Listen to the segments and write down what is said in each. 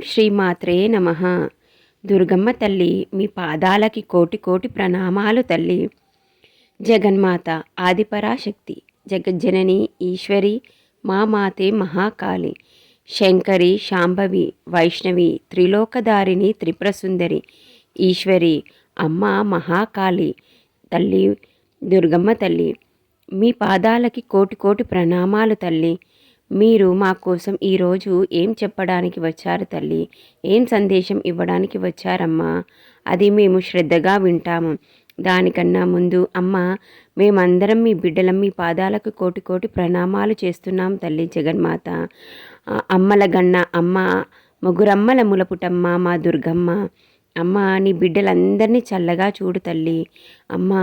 శ్రీమాత్రే నమః. దుర్గమ్మ తల్లి మీ పాదాలకి కోటి కోటి ప్రణామాలు తల్లి. జగన్మాత ఆదిపరాశక్తి జగజ్జనని ఈశ్వరి మా మాతే మహాకాళి శంకరి శాంభవి వైష్ణవి త్రిలోకధారిణి త్రిపురసుందరి ఈశ్వరి అమ్మ మహాకాళి తల్లి దుర్గమ్మ తల్లి మీ పాదాలకి కోటి కోటి ప్రణామాలు తల్లి. మీరు మా కోసం ఈరోజు ఏం చెప్పడానికి వచ్చారు తల్లి? ఏం సందేశం ఇవ్వడానికి వచ్చారమ్మా? అది మేము శ్రద్ధగా వింటాము. దానికన్నా ముందు అమ్మ, మేమందరం మీ బిడ్డలం మీ పాదాలకు కోటి కోటి ప్రణామాలు చేస్తున్నాం తల్లి జగన్మాత. అమ్మల గన్న అమ్మ, ముగ్గురమ్మల ములపుటమ్మ మా దుర్గమ్మ. అమ్మ, నీ బిడ్డలందరినీ చల్లగా చూడు తల్లి. అమ్మ,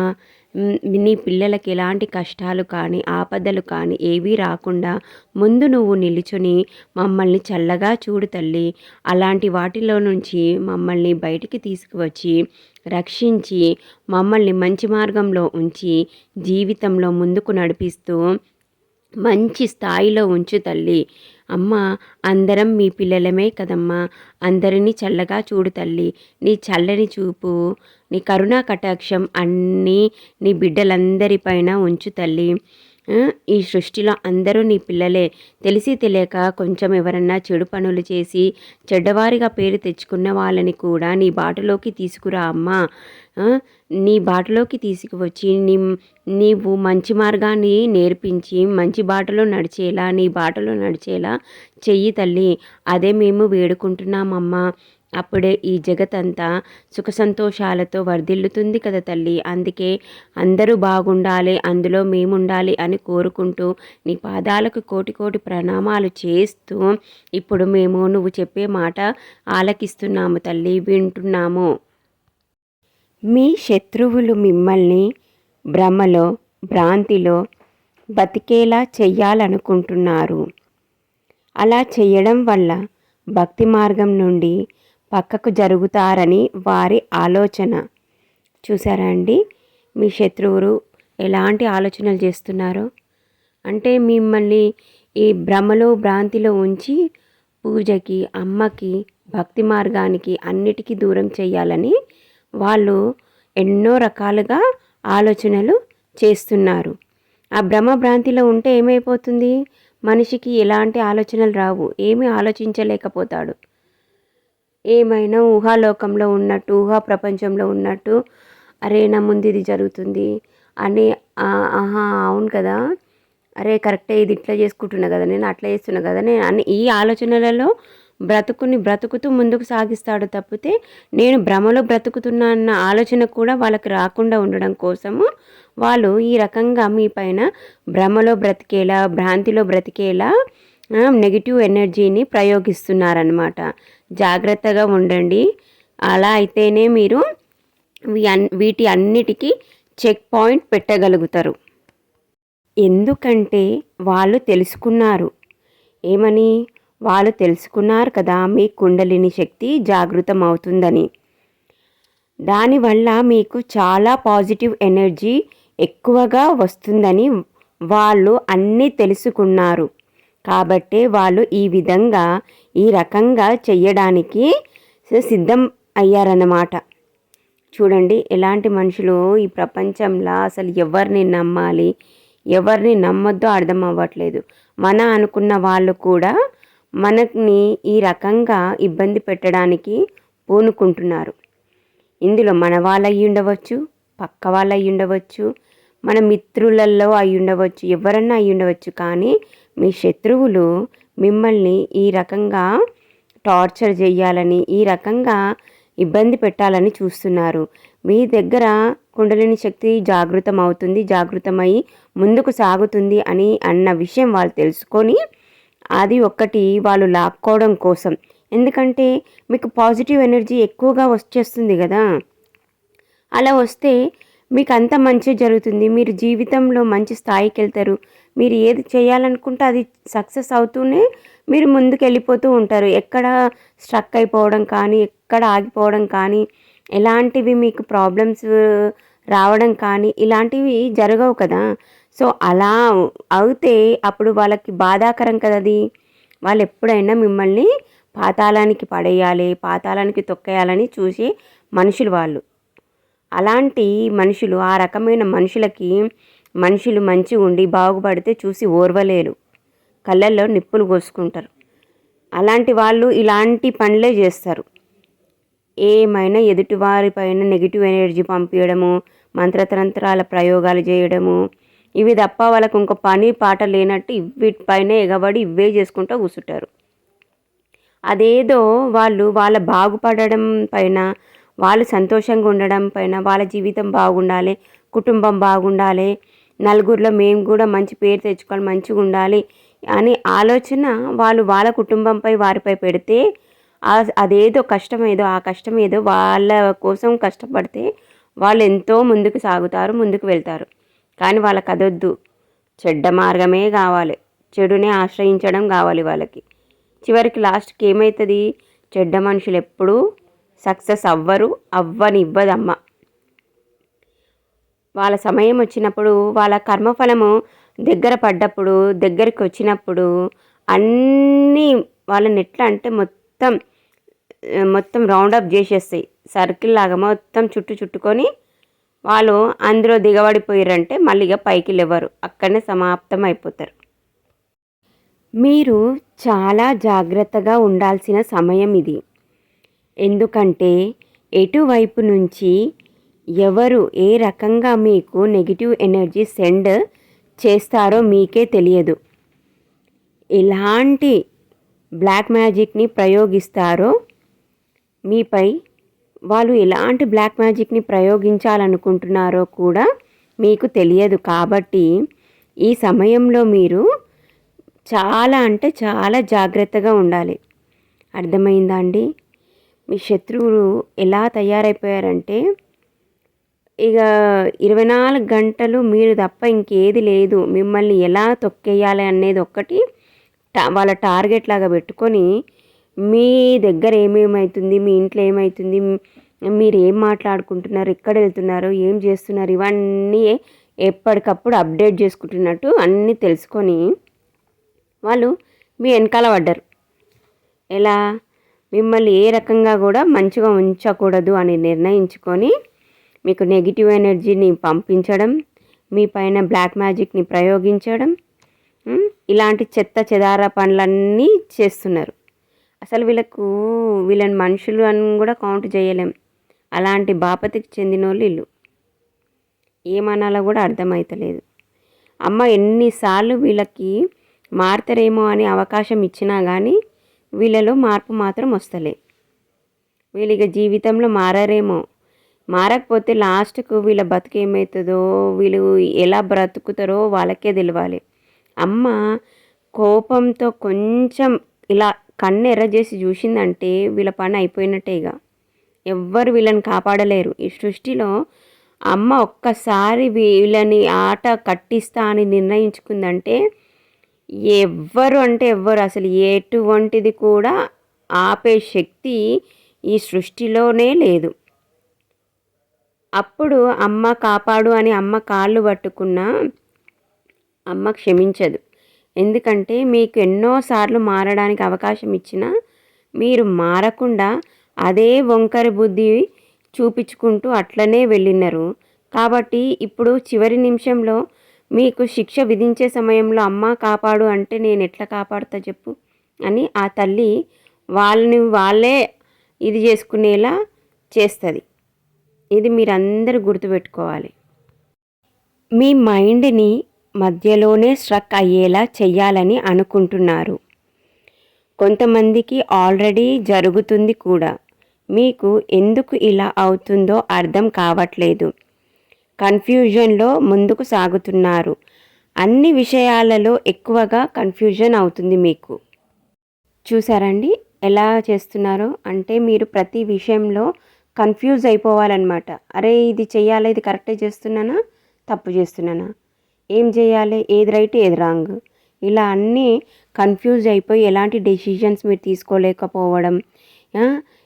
నీ పిల్లలకి ఎలాంటి కష్టాలు కానీ ఆపదలు కానీ ఏవీ రాకుండా ముందు నువ్వు నిలుచుని మమ్మల్ని చల్లగా చూడు తల్లి. అలాంటి వాటిలో నుంచి మమ్మల్ని బయటికి తీసుకువచ్చి రక్షించి మమ్మల్ని మంచి మార్గంలో ఉంచి జీవితంలో ముందుకు నడిపిస్తూ మంచి స్థాయిలో ఉంచు తల్లి. అమ్మ, అందరం మీ పిల్లలమే కదమ్మా, అందరినీ చల్లగా చూడు తల్లి. నీ చల్లని చూపు, నీ కరుణా కటాక్షం అన్నీ నీ బిడ్డలందరిపైన ఉంచు తల్లి. ఈ సృష్టిలో అందరూ నీ పిల్లలే. తెలిసి తెలియక కొంచెం ఎవరన్నా చెడు పనులు చేసి చెడ్డవారిగా పేరు తెచ్చుకున్న వాళ్ళని కూడా నీ బాటలోకి తీసుకురా అమ్మా. నీ బాటలోకి తీసుకువచ్చి నీవు మంచి మార్గాన్ని నేర్పించి మంచి బాటలో నడిచేలా నీ బాటలో నడిచేలా చెయ్యి తల్లి. అదే మేము వేడుకుంటున్నామమ్మా. అప్పుడే ఈ జగతంతా సుఖ సంతోషాలతో వర్ధిల్లుతుంది కదా తల్లి. అందుకే అందరూ బాగుండాలి, అందులో మేముండాలి అని కోరుకుంటూ నీ పాదాలకు కోటి కోటి ప్రణామాలు చేస్తూ ఇప్పుడు మేము నువ్వు చెప్పే మాట ఆలకిస్తున్నాము తల్లి, వింటున్నాము. మీ శత్రువులు మిమ్మల్ని భ్రమలో భ్రాంతిలో బతికేలా చెయ్యాలనుకుంటున్నారు. అలా చేయడం వల్ల భక్తి మార్గం నుండి పక్కకు జరుగుతారని వారి ఆలోచన. చూసారా అండి, మీ శత్రువులు ఎలాంటి ఆలోచనలు చేస్తున్నారో. అంటే మిమ్మల్ని ఈ భ్రమలో భ్రాంతిలో ఉంచి పూజకి అమ్మకి భక్తి మార్గానికి అన్నిటికీ దూరం చేయాలని వాళ్ళు ఎన్నో రకాలుగా ఆలోచనలు చేస్తున్నారు. ఆ భ్రమ భ్రాంతిలో ఉంటే ఏమైపోతుంది? మనిషికి ఎలాంటి ఆలోచనలు రావు, ఏమీ ఆలోచించలేకపోతాడు. ఏమైనా ఊహాలోకంలో ఉన్నట్టు ఊహా ప్రపంచంలో ఉన్నట్టు, అరే నా ముందు ఇది జరుగుతుంది అని, ఆహా అవును కదా, అరే కరెక్టే, ఇది ఇట్లా చేసుకుంటున్నా కదా నేను, అట్లా చేస్తున్నా కదా నేను అని ఈ ఆలోచనలలో బ్రతుకుతూ ముందుకు సాగిస్తాడు తప్పితే నేను భ్రమలో బ్రతుకుతున్నా అన్న ఆలోచన కూడా వాళ్ళకి రాకుండా ఉండడం కోసము వాళ్ళు ఈ రకంగా మీ పైన భ్రమలో బ్రతికేలా భ్రాంతిలో బ్రతికేలా నెగిటివ్ ఎనర్జీని ప్రయోగిస్తున్నారన్నమాట. జాగ్రత్తగా ఉండండి. అలా అయితేనే మీరు వీటి అన్నిటికీ చెక్ పాయింట్ పెట్టగలుగుతారు. ఎందుకంటే వాళ్ళు తెలుసుకున్నారు. ఏమని? వాళ్ళు తెలుసుకున్నారు కదా, మీ కుండలిని శక్తి జాగృతం అవుతుందని. దానివల్ల మీకు చాలా పాజిటివ్ ఎనర్జీ ఎక్కువగా వస్తుందని వాళ్ళు అన్నీ తెలుసుకున్నారు. కాబట్టే వాళ్ళు ఈ విధంగా ఈ రకంగా చెయ్యడానికి సిద్ధం అయ్యారన్నమాట. చూడండి ఎలాంటి మనుషులు ఈ ప్రపంచంలో. అసలు ఎవరిని నమ్మాలి ఎవరిని నమ్మొద్దో అర్థం అవ్వట్లేదు. మన అనుకున్న వాళ్ళు కూడా మనని ఈ రకంగా ఇబ్బంది పెట్టడానికి పూనుకుంటున్నారు. ఇందులో మన వాళ్ళు అయ్యి ఉండవచ్చు, పక్క వాళ్ళు అయ్యి ఉండవచ్చు, మన మిత్రులలో అయి ఉండవచ్చు, ఎవరన్నా అయి ఉండవచ్చు. కానీ మీ శత్రువులు మిమ్మల్ని ఈ రకంగా టార్చర్ చేయాలని, ఈ రకంగా ఇబ్బంది పెట్టాలని చూస్తున్నారు. మీ దగ్గర కుండలిని శక్తి జాగృతం అవుతుంది, జాగృతమై ముందుకు సాగుతుంది అని అన్న విషయం వాళ్ళు తెలుసుకొని అది ఒక్కటి వాళ్ళు లాక్కోవడం కోసం. ఎందుకంటే మీకు పాజిటివ్ ఎనర్జీ ఎక్కువగా వచ్చేస్తుంది కదా. అలా వస్తే మీకు అంత మంచి జరుగుతుంది. మీరు జీవితంలో మంచి స్థాయికి వెళ్తారు. మీరు ఏది చేయాలనుకుంటే అది సక్సెస్ అవుతూనే మీరు ముందుకు వెళ్ళిపోతూ ఉంటారు. ఎక్కడ స్ట్రక్ అయిపోవడం కానీ, ఎక్కడ ఆగిపోవడం కానీ, ఎలాంటివి మీకు ప్రాబ్లమ్స్ రావడం కానీ ఇలాంటివి జరగవు కదా. సో అలా అయితే అప్పుడు వాళ్ళకి బాధాకరం కదా అది. వాళ్ళు ఎప్పుడైనా మిమ్మల్ని పాతాళానికి పడేయాలి, పాతాళానికి తొక్కేయాలని చూసే మనుషులు వాళ్ళు. అలాంటి మనుషులు, ఆ రకమైన మనుషులకి మనుషులు మంచిగా ఉండి బాగుపడితే చూసి ఓర్వలేరు, కళ్ళల్లో నిప్పులు పోసుకుంటారు. అలాంటి వాళ్ళు ఇలాంటి పనులే చేస్తారు. ఏమైనా ఎదుటివారిపైన నెగిటివ్ ఎనర్జీ పంపించడము, మంత్రతంత్రాల ప్రయోగాలు చేయడము, ఇవి తప్ప వాళ్ళకు ఇంకో పని పాట లేనట్టు వీటిపైన ఎగబడి ఇవే చేసుకుంటూ కూర్చుంటారు. అదేదో వాళ్ళు వాళ్ళ బాగుపడడం పైన, వాళ్ళు సంతోషంగా ఉండడం పైన, వాళ్ళ జీవితం బాగుండాలి, కుటుంబం బాగుండాలి, నలుగురిలో మేము కూడా మంచి పేరు తెచ్చుకోవాలి, మంచిగా ఉండాలి అని ఆలోచన వాళ్ళు వాళ్ళ కుటుంబంపై వారిపై పెడితే అదేదో కష్టమేదో, ఆ కష్టం ఏదో వాళ్ళ కోసం కష్టపడితే వాళ్ళు ఎంతో ముందుకు సాగుతారు, ముందుకు వెళ్తారు. కానీ వాళ్ళకి అదొద్దు, చెడ్డ మార్గమే కావాలి, చెడునే ఆశ్రయించడం కావాలి వాళ్ళకి. చివరికి లాస్ట్కి ఏమవుతుంది, చెడ్డ మనుషులు ఎప్పుడూ సక్సెస్ అవ్వనివ్వదమ్మ. వాళ్ళ సమయం వచ్చినప్పుడు, వాళ్ళ కర్మఫలము దగ్గర పడ్డప్పుడు, దగ్గరికి వచ్చినప్పుడు అన్నీ వాళ్ళని ఎట్లా అంటే మొత్తం రౌండప్ చేసేస్తాయి. సర్కిల్ లాగా మొత్తం చుట్టుకొని వాళ్ళు అందులో దిగబడిపోయారంటే మళ్ళీగా పైకి లేవరు, అక్కడనే సమాప్తం అయిపోతారు. మీరు చాలా జాగ్రత్తగా ఉండాల్సిన సమయం ఇది. ఎందుకంటే ఎటువైపు నుంచి ఎవరు ఏ రకంగా మీకు నెగిటివ్ ఎనర్జీ సెండ్ చేస్తారో మీకే తెలియదు. ఎలాంటి బ్లాక్ మ్యాజిక్ని ప్రయోగిస్తారో మీపై, వాళ్ళు ఎలాంటి బ్లాక్ మ్యాజిక్ని ప్రయోగించాలనుకుంటున్నారో కూడా మీకు తెలియదు. కాబట్టి ఈ సమయంలో మీరు చాలా అంటే చాలా జాగ్రత్తగా ఉండాలి. అర్థమైందా అండి? మీ శత్రువులు ఎలా తయారైపోయారంటే ఇక 24 గంటలు మీరు తప్ప ఇంకేది లేదు, మిమ్మల్ని ఎలా తొక్కేయాలి అనేది ఒక్కటి వాళ్ళ టార్గెట్ లాగా పెట్టుకొని మీ దగ్గర ఏమేమవుతుంది, మీ ఇంట్లో ఏమవుతుంది, మీరు ఏం మాట్లాడుకుంటున్నారు, ఎక్కడ వెళ్తున్నారు, ఏం చేస్తున్నారు, ఇవన్నీ ఎప్పటికప్పుడు అప్డేట్ చేసుకుంటున్నట్టు అన్నీ తెలుసుకొని వాళ్ళు మీ వెనకాల పడ్డారు. ఎలా, మిమ్మల్ని ఏ రకంగా కూడా మంచిగా ఉంచకూడదు అని నిర్ణయించుకొని మీకు నెగిటివ్ ఎనర్జీని పంపించడం, మీ పైన బ్లాక్ మ్యాజిక్ని ప్రయోగించడం, ఇలాంటి చెత్త చెదార పనులన్నీ చేస్తున్నారు. అసలు వీళ్ళని మనుషులు అని కూడా కౌంట్ చేయలేం. అలాంటి బాపతికి చెందిన వాళ్ళు వీళ్ళు. ఏమనాలో కూడా అర్థమవుతలేదు. అమ్మ ఎన్నిసార్లు వీళ్ళకి మారుతారేమో అని అవకాశం ఇచ్చినా కానీ వీళ్ళలో మార్పు మాత్రం వస్తలే. వీళ్ళ జీవితంలో మారారేమో, మారకపోతే లాస్ట్కు వీళ్ళ బతుకు ఏమవుతుందో, వీళ్ళు ఎలా బ్రతుకుతారో వాళ్ళకే తెలియాలి. అమ్మ కోపంతో కొంచెం ఇలా కన్ను ఎర్ర చేసి చూసిందంటే వీళ్ళ పని అయిపోయినట్టే. ఇక ఎవ్వరు వీళ్ళని కాపాడలేరు ఈ సృష్టిలో. అమ్మ ఒక్కసారి వీళ్ళని ఆట కట్టిస్తా అని నిర్ణయించుకుందంటే ఎవ్వరు అసలు ఎటువంటిది కూడా ఆపే శక్తి ఈ సృష్టిలోనే లేదు. అప్పుడు అమ్మ కాపాడు అని అమ్మ కాళ్ళు పట్టుకున్నా అమ్మ క్షమించదు. ఎందుకంటే మీకు ఎన్నోసార్లు మారడానికి అవకాశం ఇచ్చినా మీరు మారకుండా అదే వంకర బుద్ధి చూపించుకుంటూ అట్లనే వెళ్ళినారు. కాబట్టి ఇప్పుడు చివరి నిమిషంలో మీకు శిక్ష విధించే సమయంలో అమ్మ కాపాడు అంటే నేను ఎట్లా కాపాడుతా చెప్పు అని ఆ తల్లి వాళ్ళే ఇది చేసుకునేలా చేస్తుంది. ఇది మీరందరూ గుర్తుపెట్టుకోవాలి. మీ మైండ్ని మధ్యలోనే స్ట్రక్ అయ్యేలా చెయ్యాలని అనుకుంటున్నారు. కొంతమందికి ఆల్రెడీ జరుగుతుంది కూడా. మీకు ఎందుకు ఇలా అవుతుందో అర్థం కావట్లేదు. కన్ఫ్యూజన్లో ముందుకు సాగుతున్నారు. అన్ని విషయాలలో ఎక్కువగా కన్ఫ్యూజన్ అవుతుంది మీకు. చూసారండి ఎలా చేస్తున్నారో? అంటే మీరు ప్రతి విషయంలో కన్ఫ్యూజ్ అయిపోవాలన్నమాట. అరే ఇది చెయ్యాలి, ఇది కరెక్టే చేస్తున్నానా, తప్పు చేస్తున్నానా, ఏం చేయాలి, ఏది రైట్ ఏది రాంగ్, ఇలా అన్నీ కన్ఫ్యూజ్ అయిపోయి ఎలాంటి డెసిషన్స్ మీరు తీసుకోలేకపోవడం,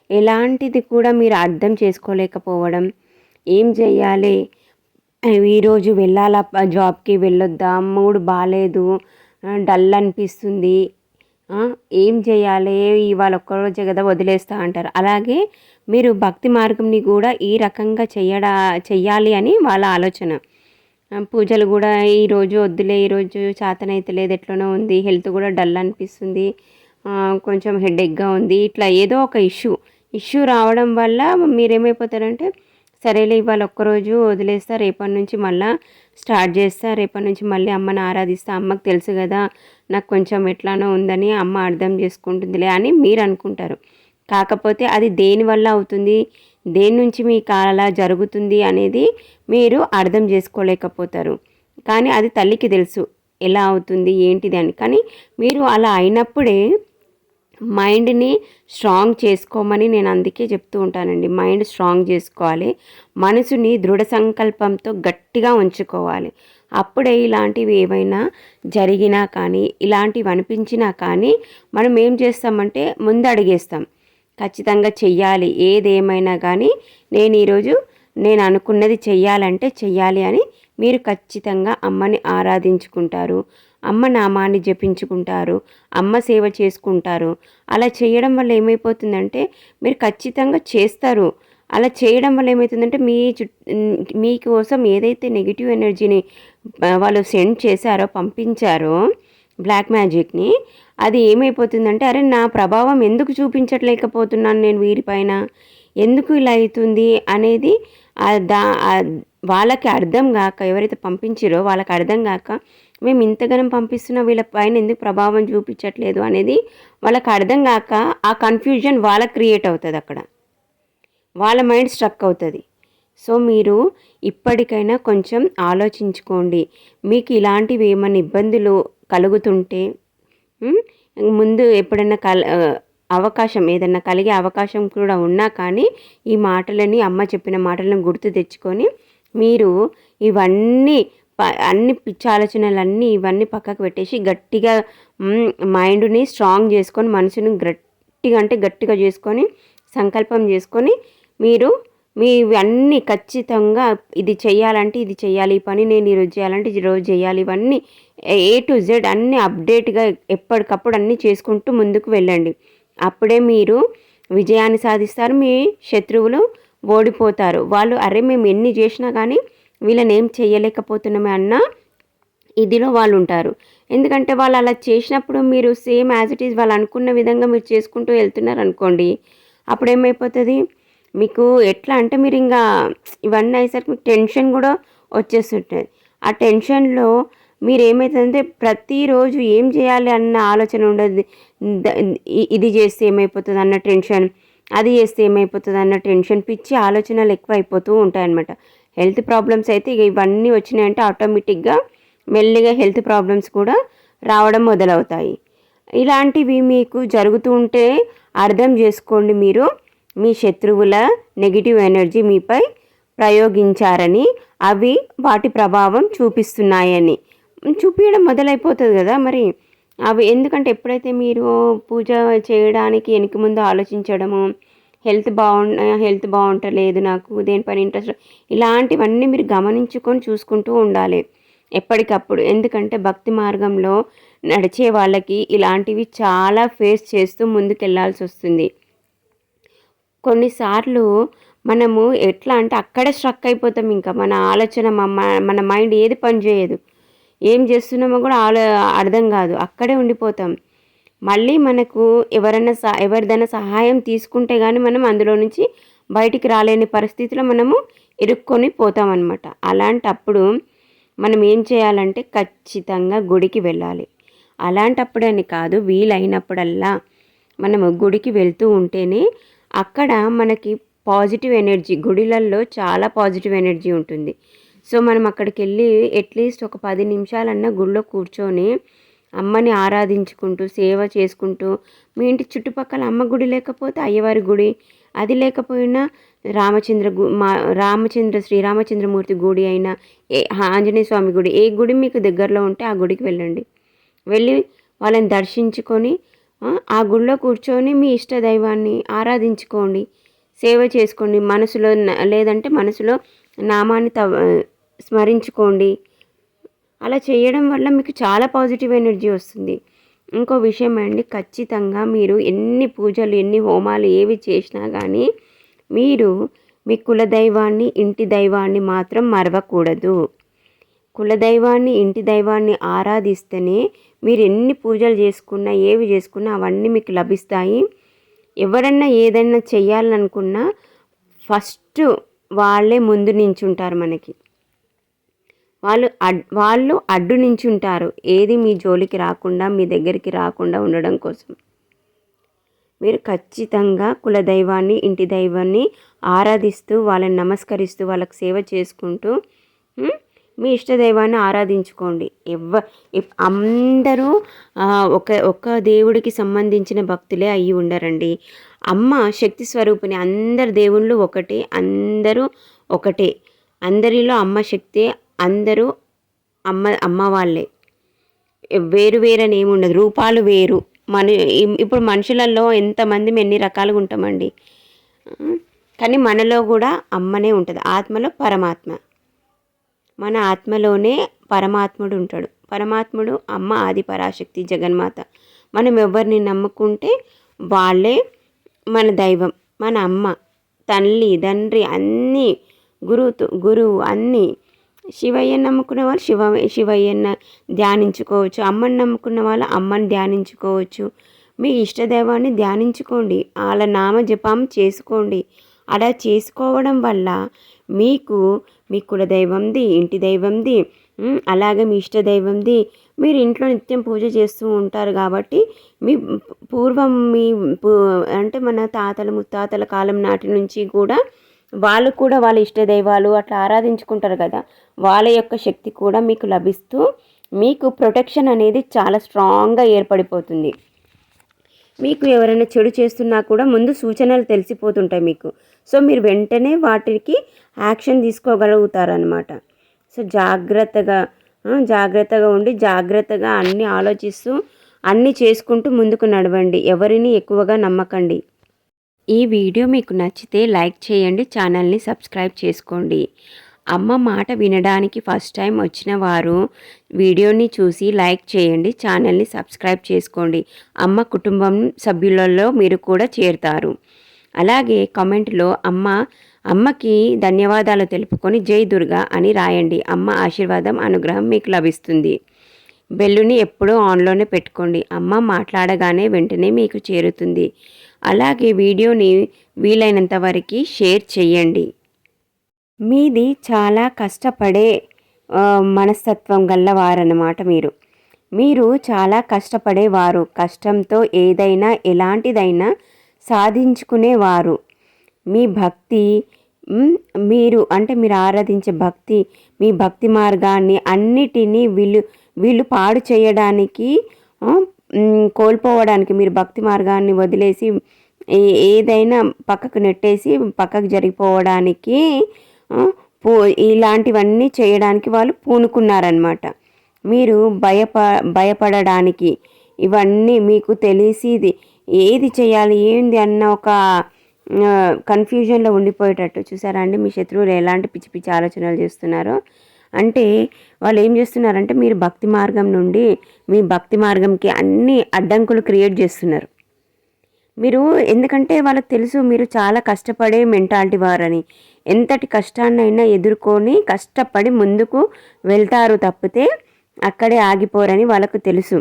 ఎలాంటిది కూడా మీరు అర్థం చేసుకోలేకపోవడం, ఏం చేయాలి, ఈరోజు వెళ్ళాలా జాబ్కి, వెళ్ళొద్దా, మూడ్ బాగాలేదు, డల్ అనిపిస్తుంది, ఆ! ఏం చేయాలి? ఇవాళ ఒక్కరోజే కదా వదిలేస్తా అంటారు. అలాగే మీరు భక్తి మార్గంని గూడా ఈ రకంగా చెయ్యాలి అని వాళ్ళ ఆలోచన. పూజలు గూడా ఈరోజు వద్దులే, ఈరోజు చేతనైతలేదు, ఎట్లనో ఉంది, హెల్త్ గూడా డల్ అనిపిస్తుంది, కొంచెం హెడేక్‌గా ఉంది. ఇట్లా ఏదో ఒక ఇష్యూ రావడం వల్ల మీరేమైపోతారంటే, సరేలే ఇవాళ ఒక్కరోజు వదిలేస్తా, రేపటి నుంచి మళ్ళా స్టార్ట్ చేస్తా, రేపటి నుంచి మళ్ళీ అమ్మని ఆరాధిస్తా, అమ్మకి తెలుసు గదా నాకు కొంచెం ఎట్లానో ఉందని, అమ్మ అర్థం చేసుకుంటుందిలే అని మీరు అనుకుంటారు. కాకపోతే అది దేనివల్ల అవుతుంది, దేని నుంచి మీకు అలా జరుగుతుంది అనేది మీరు అర్థం చేసుకోలేకపోతారు. కానీ అది తల్లికి తెలుసు ఎలా అవుతుంది ఏంటిది అని. కానీ మీరు అలా అయినప్పుడే మైండ్ని స్ట్రాంగ్ చేసుకోమని నేను అందుకే చెప్తూ ఉంటానండి. మైండ్ స్ట్రాంగ్ చేసుకోవాలి, మనసుని దృఢ సంకల్పంతో గట్టిగా ఉంచుకోవాలి. అప్పుడే ఇలాంటివి ఏవైనా జరిగినా కానీ, ఇలాంటివి అనిపించినా కానీ మనం ఏం చేస్తామంటే ముందు అడిగేస్తాం. ఖచ్చితంగా చెయ్యాలి, ఏదేమైనా కానీ నేను అనుకున్నది చెయ్యాలంటే చెయ్యాలి అని మీరు ఖచ్చితంగా అమ్మని ఆరాధించుకుంటారు, అమ్మ నామాన్ని జపించుకుంటారు, అమ్మ సేవ చేసుకుంటారు. అలా చేయడం వల్ల ఏమైపోతుందంటే మీరు ఖచ్చితంగా చేస్తారు. అలా చేయడం వల్ల ఏమవుతుందంటే మీకోసం ఏదైతే నెగిటివ్ ఎనర్జీని వాళ్ళు సెండ్ చేశారో, పంపించారో బ్లాక్ మ్యాజిక్ని, అది ఏమైపోతుందంటే అరే నా ప్రభావం ఎందుకు చూపించట్లేకపోతున్నాను నేను వీరిపైన, ఎందుకు ఇలా అవుతుంది అనేది వాళ్ళకి అర్థం కాక, ఎవరైతే పంపించారో వాళ్ళకి అర్థం కాక, మేము ఇంతగానం పంపిస్తున్నా వీళ్ళ పైన ఎందుకు ప్రభావం చూపించట్లేదు అనేది వాళ్ళకి అర్థం కాక ఆ కన్ఫ్యూజన్ వాళ్ళకి క్రియేట్ అవుతుంది, అక్కడ వాళ్ళ మైండ్ స్ట్రక్ అవుతుంది. సో మీరు ఇప్పటికైనా కొంచెం ఆలోచించుకోండి. మీకు ఇలాంటివి ఏమైనా ఇబ్బందులు కలుగుతుంటే ముందు ఎప్పుడైనా అవకాశం ఏదన్నా కలిగే అవకాశం కూడా ఉన్నా కానీ ఈ మాటలని, అమ్మ చెప్పిన మాటలను గుర్తు తెచ్చుకొని మీరు ఇవన్నీ అన్ని పిచ్చి ఆలోచనలన్నీ ఇవన్నీ పక్కకు పెట్టేసి గట్టిగా మైండ్ని స్ట్రాంగ్ చేసుకొని, మనసుని గట్టిగా చేసుకొని, సంకల్పం చేసుకొని మీరు మీవన్నీ ఖచ్చితంగా ఇది చేయాలంటే ఇది చేయాలి, ఈ పని నేను ఈరోజు చేయాలంటే ఈరోజు చేయాలి, ఇవన్నీ A to Z అన్నీ అప్డేట్గా ఎప్పటికప్పుడు అన్నీ చేసుకుంటూ ముందుకు వెళ్ళండి. అప్పుడే మీరు విజయాన్ని సాధిస్తారు, మీ శత్రువులు ఓడిపోతారు. వాళ్ళు అరే మేము ఎన్ని చేసినా కానీ వీళ్ళని ఏం చేయలేకపోతున్నామే అన్న ఇదిలో వాళ్ళు ఉంటారు. ఎందుకంటే వాళ్ళు అలా చేసినప్పుడు మీరు సేమ్ యాజ్ ఇట్ ఈజ్ వాళ్ళు అనుకున్న విధంగా మీరు చేసుకుంటూ వెళ్తున్నారు అనుకోండి, అప్పుడు ఏమైపోతుంది మీకు ఎట్లా అంటే మీరు ఇంకా ఇవన్నీ అయ్యేసరికి మీకు టెన్షన్ కూడా వచ్చేస్తుంటుంది. ఆ టెన్షన్లో మీరు ఏమవుతుందంటే ప్రతిరోజు ఏం చేయాలి అన్న ఆలోచన ఉండదు. ఇది చేస్తే ఏమైపోతుంది అన్న టెన్షన్, అది చేస్తే ఏమైపోతుంది అన్న టెన్షన్, పిచ్చి ఆలోచనలు ఎక్కువ అయిపోతూ ఉంటాయన్నమాట. హెల్త్ ప్రాబ్లమ్స్ అయితే ఇక ఇవన్నీ వచ్చినాయంటే ఆటోమేటిక్గా మెల్లిగా హెల్త్ ప్రాబ్లమ్స్ కూడా రావడం మొదలవుతాయి. ఇలాంటివి మీకు జరుగుతూ ఉంటే అర్థం చేసుకోండి, మీరు మీ శత్రువుల నెగిటివ్ ఎనర్జీ మీపై ప్రయోగించారని, అవి వాటి ప్రభావం చూపిస్తున్నాయని చూపించడం మొదలైపోతుంది కదా. మరి అవి ఎందుకంటే ఎప్పుడైతే మీరు పూజ చేయడానికి వెనక ముందు ఆలోచించడము, హెల్త్ బాగుంటలేదు, నాకు దేనిపైన ఇంట్రెస్ట్, ఇలాంటివన్నీ మీరు గమనించుకొని చూసుకుంటూ ఉండాలి ఎప్పటికప్పుడు. ఎందుకంటే భక్తి మార్గంలో నడిచే వాళ్ళకి ఇలాంటివి చాలా ఫేస్ చేస్తూ ముందుకెళ్లాల్సి వస్తుంది. కొన్నిసార్లు మనము ఎట్లా అంటే అక్కడే స్ట్రక్ అయిపోతాం. ఇంకా మన ఆలోచన మన మైండ్ ఏది పని చేయదు, ఏం చేస్తున్నామో కూడా అర్థం కాదు, అక్కడే ఉండిపోతాం. మళ్ళీ మనకు ఎవరిదైనా సహాయం తీసుకుంటే కానీ మనం అందులో నుంచి బయటికి రాలేని పరిస్థితిలో మనము ఇరుక్కొని పోతామన్నమాట. అలాంటప్పుడు మనం ఏం చేయాలంటే ఖచ్చితంగా గుడికి వెళ్ళాలి. అలాంటప్పుడని కాదు, వీలైనప్పుడల్లా మనము గుడికి వెళ్తూ ఉంటేనే అక్కడ మనకి పాజిటివ్ ఎనర్జీ, గుడిలల్లో చాలా పాజిటివ్ ఎనర్జీ ఉంటుంది. సో మనం అక్కడికి వెళ్ళి అట్లీస్ట్ ఒక 10 నిమిషాలన్నా గుడిలో కూర్చొని అమ్మని ఆరాధించుకుంటూ సేవ చేసుకుంటూ, మీ ఇంటి చుట్టుపక్కల అమ్మ గుడి లేకపోతే అయ్యవారి గుడి, అది లేకపోయినా శ్రీరామచంద్రమూర్తి గుడి అయినా, ఆంజనేయ స్వామి గుడి, ఏ గుడి మీకు దగ్గరలో ఉంటే ఆ గుడికి వెళ్ళండి. వెళ్ళి వాళ్ళని దర్శించుకొని ఆ గుడిలో కూర్చొని మీ ఇష్ట దైవాన్ని ఆరాధించుకోండి, సేవ చేసుకోండి. లేదంటే మనసులో నామాన్ని స్మరించుకోండి. అలా చేయడం వల్ల మీకు చాలా పాజిటివ్ ఎనర్జీ వస్తుంది. ఇంకో విషయం అండి, ఖచ్చితంగా మీరు ఎన్ని పూజలు ఎన్ని హోమాలు ఏవి చేసినా కానీ మీరు మీ కులదైవాన్ని ఇంటి దైవాన్ని మాత్రం మరవకూడదు. కులదైవాన్ని ఇంటి దైవాన్ని ఆరాధిస్తేనే మీరు ఎన్ని పూజలు చేసుకున్నా ఏవి చేసుకున్నా అవన్నీ మీకు లభిస్తాయి. ఎవరన్నా ఏదైనా చెయ్యాలనుకున్నా ఫస్ట్ వాళ్ళే ముందు నించుంటారు మనకి. వాళ్ళు అడ్డు నించుంటారు, ఏది మీ జోలికి రాకుండా మీ దగ్గరికి రాకుండా ఉండడం కోసం. మీరు ఖచ్చితంగా కులదైవాన్ని ఇంటి దైవాన్ని ఆరాధిస్తూ వాళ్ళని నమస్కరిస్తూ వాళ్ళకి సేవ చేసుకుంటూ మీ ఇష్టదైవాన్ని ఆరాధించుకోండి. అందరూ ఒక దేవుడికి సంబంధించిన భక్తులే అయ్యి ఉండరండి. అమ్మ శక్తి స్వరూపిణి, అందరు దేవుళ్ళు ఒకటే, అందరూ ఒకటే. అందరిలో అమ్మ శక్తి, అందరూ అమ్మ వాళ్ళే. వేరు వేరని ఏముండదు, రూపాలు వేరు. ఇప్పుడు మనుషులలో ఎంతమంది ఎన్ని రకాలుగా ఉంటామండి, కానీ మనలో కూడా అమ్మనే ఉంటుంది. ఆత్మలో పరమాత్మ, మన ఆత్మలోనే పరమాత్ముడు ఉంటాడు. పరమాత్ముడు అమ్మ, ఆది పరాశక్తి, జగన్మాత. మనం ఎవరిని నమ్ముకుంటే వాళ్ళే మన దైవం. మన అమ్మ, తల్లి, తండ్రి అన్నీ, గురువు అన్నీ. శివయ్యని నమ్ముకున్న వాళ్ళు శివయ్యని ధ్యానించుకోవచ్చు. అమ్మని నమ్ముకున్న వాళ్ళు అమ్మని ధ్యానించుకోవచ్చు. మీ ఇష్టదైవాన్ని ధ్యానించుకోండి, వాళ్ళ నామ జపం చేసుకోండి. అలా చేసుకోవడం వల్ల మీకు మీ కులదైవంది, ఇంటి దైవంది, అలాగే మీ ఇష్టదైవంది మీరు ఇంట్లో నిత్యం పూజ చేస్తూ ఉంటారు కాబట్టి మీ పూర్వం అంటే మన తాతల ముత్తాతల కాలం నాటి నుంచి కూడా వాళ్ళు కూడా వాళ్ళ ఇష్టదైవాలు అట్లా ఆరాధించుకుంటారు కదా, వాళ్ళ యొక్క శక్తి కూడా మీకు లభిస్తూ మీకు ప్రొటెక్షన్ అనేది చాలా స్ట్రాంగ్గా ఏర్పడిపోతుంది. మీకు ఎవరైనా చెడు చేస్తున్నా కూడా ముందు సూచనలు తెలిసిపోతుంటాయి మీకు. సో మీరు వెంటనే వాటికి యాక్షన్ తీసుకోగలుగుతారనమాట. సో జాగ్రత్తగా ఉండి జాగ్రత్తగా అన్నీ ఆలోచిస్తూ అన్నీ చేసుకుంటూ ముందుకు నడవండి. ఎవరిని ఎక్కువగా నమ్మకండి. ఈ వీడియో మీకు నచ్చితే లైక్ చేయండి, ఛానల్ని సబ్స్క్రైబ్ చేసుకోండి. అమ్మ మాట వినడానికి ఫస్ట్ టైం వచ్చిన వారు వీడియోని చూసి లైక్ చేయండి, ఛానల్ని సబ్స్క్రైబ్ చేసుకోండి. అమ్మ కుటుంబం సభ్యులలో మీరు కూడా చేరుతారు. అలాగే కామెంట్లో అమ్మకి ధన్యవాదాలు తెలుపుకొని జై దుర్గా అని రాయండి. అమ్మ ఆశీర్వాదం అనుగ్రహం మీకు లభిస్తుంది. బెల్లుని ఎప్పుడూ ఆన్లోనే పెట్టుకోండి. అమ్మ మాట్లాడగానే వెంటనే మీకు చేరుతుంది. అలాగే వీడియోని వీలైనంత వరకు షేర్ చేయండి. మీది చాలా కష్టపడే మనస్తత్వం గల్లవారన్నమాట. మీరు చాలా కష్టపడేవారు. కష్టంతో ఏదైనా ఎలాంటిదైనా సాధించుకునేవారు. మీ భక్తి మీరు ఆరాధించే భక్తి, మీ భక్తి మార్గాన్ని అన్నిటినీ వీళ్ళు పాడు చేయడానికి, కోల్పోవడానికి, మీరు భక్తి మార్గాన్ని వదిలేసి ఏదైనా పక్కకు నెట్టేసి పక్కకు జరిగిపోవడానికి ఇలాంటివన్నీ చేయడానికి వాళ్ళు పూనుకున్నారనమాట. మీరు భయపడడానికి ఇవన్నీ మీకు తెలిసి ఏది చేయాలి ఏంది అన్న ఒక కన్ఫ్యూజన్లో ఉండిపోయేటట్టు చూసారా అండి. మీ శత్రువులు ఎలాంటి పిచ్చి పిచ్చి ఆలోచనలు చేస్తున్నారో, అంటే వాళ్ళు ఏం చేస్తున్నారంటే మీరు భక్తి మార్గం నుండి మీ భక్తి మార్గంకి అన్ని అడ్డంకులు క్రియేట్ చేస్తున్నారు. ఎందుకంటే వాళ్ళకి తెలుసు మీరు చాలా కష్టపడే మెంటాలిటీ వారని. ఎంతటి కష్టాన్నైనా ఎదుర్కొని కష్టపడి ముందుకు వెళ్తారు తప్పితే అక్కడే ఆగిపోరని వాళ్ళకు తెలుసు.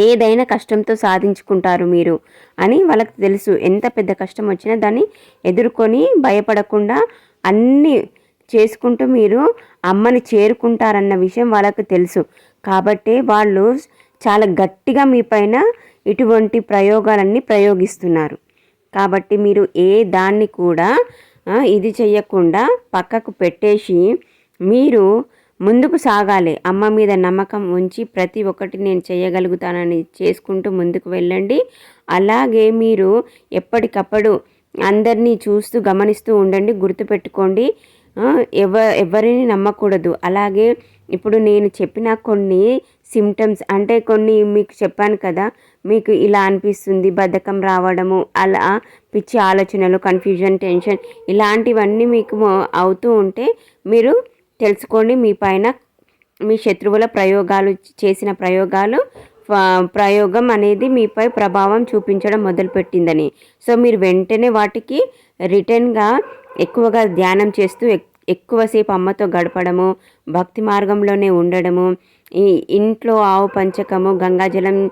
ఏదైనా కష్టంతో సాధించుకుంటారు మీరు అని వాళ్ళకి తెలుసు. ఎంత పెద్ద కష్టం వచ్చినా దాన్ని ఎదుర్కొని భయపడకుండా అన్నీ చేసుకుంటూ మీరు అమ్మని చేరుకుంటారన్న విషయం వాళ్ళకు తెలుసు. కాబట్టి వాళ్ళు చాలా గట్టిగా మీ పైన ఇటువంటి ప్రయోగాలన్నీ ప్రయోగిస్తున్నారు. కాబట్టి మీరు ఏ దాన్ని కూడా ఇది చెయ్యకుండా పక్కకు పెట్టేసి మీరు ముందుకు సాగాలి. అమ్మ మీద నమ్మకం ఉంచి ప్రతి ఒక్కటి నేను చేయగలుగుతానని చేసుకుంటూ ముందుకు వెళ్ళండి. అలాగే మీరు ఎప్పటికప్పుడు అందరినీ చూస్తూ గమనిస్తూ ఉండండి. గుర్తుపెట్టుకోండి, ఎవరిని నమ్మకూడదు. అలాగే ఇప్పుడు నేను చెప్పిన కొన్ని సిమ్టమ్స్, అంటే కొన్ని మీకు చెప్పాను కదా, మీకు ఇలా అనిపిస్తుంది, బద్ధకం రావడము, అలా పిచ్చి ఆలోచనలు, కన్ఫ్యూజన్, టెన్షన్ ఇలాంటివన్నీ మీకు అవుతూ ఉంటే మీరు తెలుసుకోండి, మీ పైన మీ శత్రువుల చేసిన ప్రయోగాలు ప్రయోగం అనేది మీపై ప్రభావం చూపించడం మొదలుపెట్టిందని. సో మీరు వెంటనే వాటికి రిటర్న్గా ఎక్కువగా ధ్యానం చేస్తూ ఎక్కువసేపు అమ్మతో గడపడము, భక్తి మార్గంలోనే ఉండడము, ఈ ఇంట్లో ఆవు పంచకము, గంగాజలం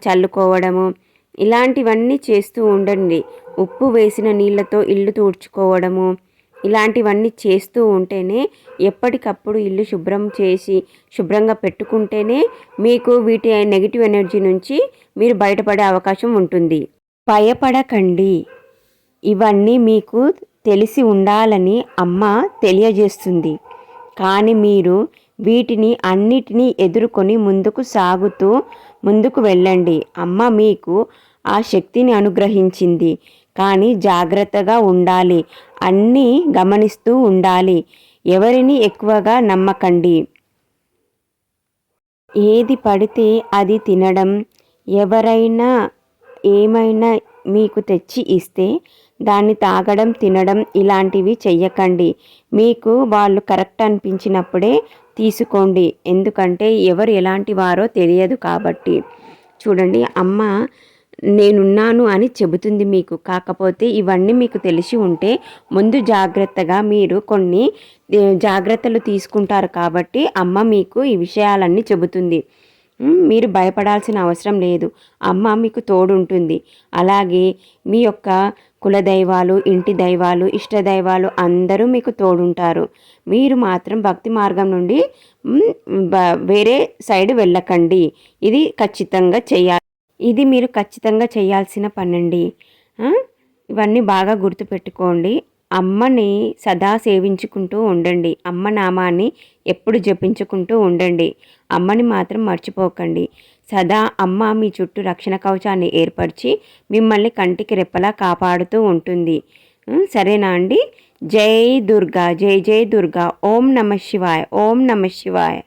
చల్లుకోవడము, ఇలాంటివన్నీ చేస్తూ ఉండండి. ఉప్పు వేసిన నీళ్ళతో ఇల్లు తుడుచుకోవడము, ఇలాంటివన్నీ చేస్తూ ఉంటేనే, ఎప్పటికప్పుడు ఇల్లు శుభ్రం చేసి శుభ్రంగా పెట్టుకుంటేనే మీకు వీటి నెగిటివ్ ఎనర్జీ నుంచి మీరు బయటపడే అవకాశం ఉంటుంది. భయపడకండి. ఇవన్నీ మీకు తెలిసి ఉండాలని అమ్మ తెలియజేస్తుంది. కానీ మీరు వీటిని అన్నిటినీ ఎదుర్కొని ముందుకు వెళ్ళండి. అమ్మ మీకు ఆ శక్తిని అనుగ్రహించింది. కానీ జాగ్రత్తగా ఉండాలి. అన్నీ గమనిస్తూ ఉండాలి. ఎవరిని ఎక్కువగా నమ్మకండి. ఏది పడితే అది తినడం, ఎవరైనా ఏమైనా మీకు తెచ్చి ఇస్తే దాన్ని తాగడం, తినడం ఇలాంటివి చెయ్యకండి. మీకు వాళ్ళు కరెక్ట్ అనిపించినప్పుడే తీసుకోండి. ఎందుకంటే ఎవరు ఎలాంటి వారో తెలియదు కాబట్టి. చూడండి, అమ్మ నేనున్నాను అని చెబుతుంది మీకు. కాకపోతే ఇవన్నీ మీకు తెలిసి ఉంటే ముందు జాగ్రత్తగా మీరు కొన్ని జాగ్రత్తలు తీసుకుంటారు కాబట్టి అమ్మ మీకు ఈ విషయాలన్నీ చెబుతుంది. మీరు భయపడాల్సిన అవసరం లేదు. అమ్మ మీకు తోడుంటుంది. అలాగే మీ యొక్క కులదైవాలు, ఇంటి దైవాలు, ఇష్టదైవాలు అందరూ మీకు తోడుంటారు. మీరు మాత్రం భక్తి మార్గం నుండి వేరే సైడ్ వెళ్ళకండి. ఇది మీరు ఖచ్చితంగా చేయాల్సిన పనండి. ఇవన్నీ బాగా గుర్తుపెట్టుకోండి. అమ్మని సదా సేవించుకుంటూ ఉండండి. అమ్మ నామాన్ని ఎప్పుడు జపించుకుంటూ ఉండండి. అమ్మని మాత్రం మర్చిపోకండి. సదా అమ్మ మీ చుట్టూ రక్షణ కవచాన్ని ఏర్పరిచి మిమ్మల్ని కంటికి రెప్పలా కాపాడుతూ ఉంటుంది. సరేనా అండి? జై దుర్గా, జై జై దుర్గా. ఓం నమః శివాయ, ఓం నమః శివాయ.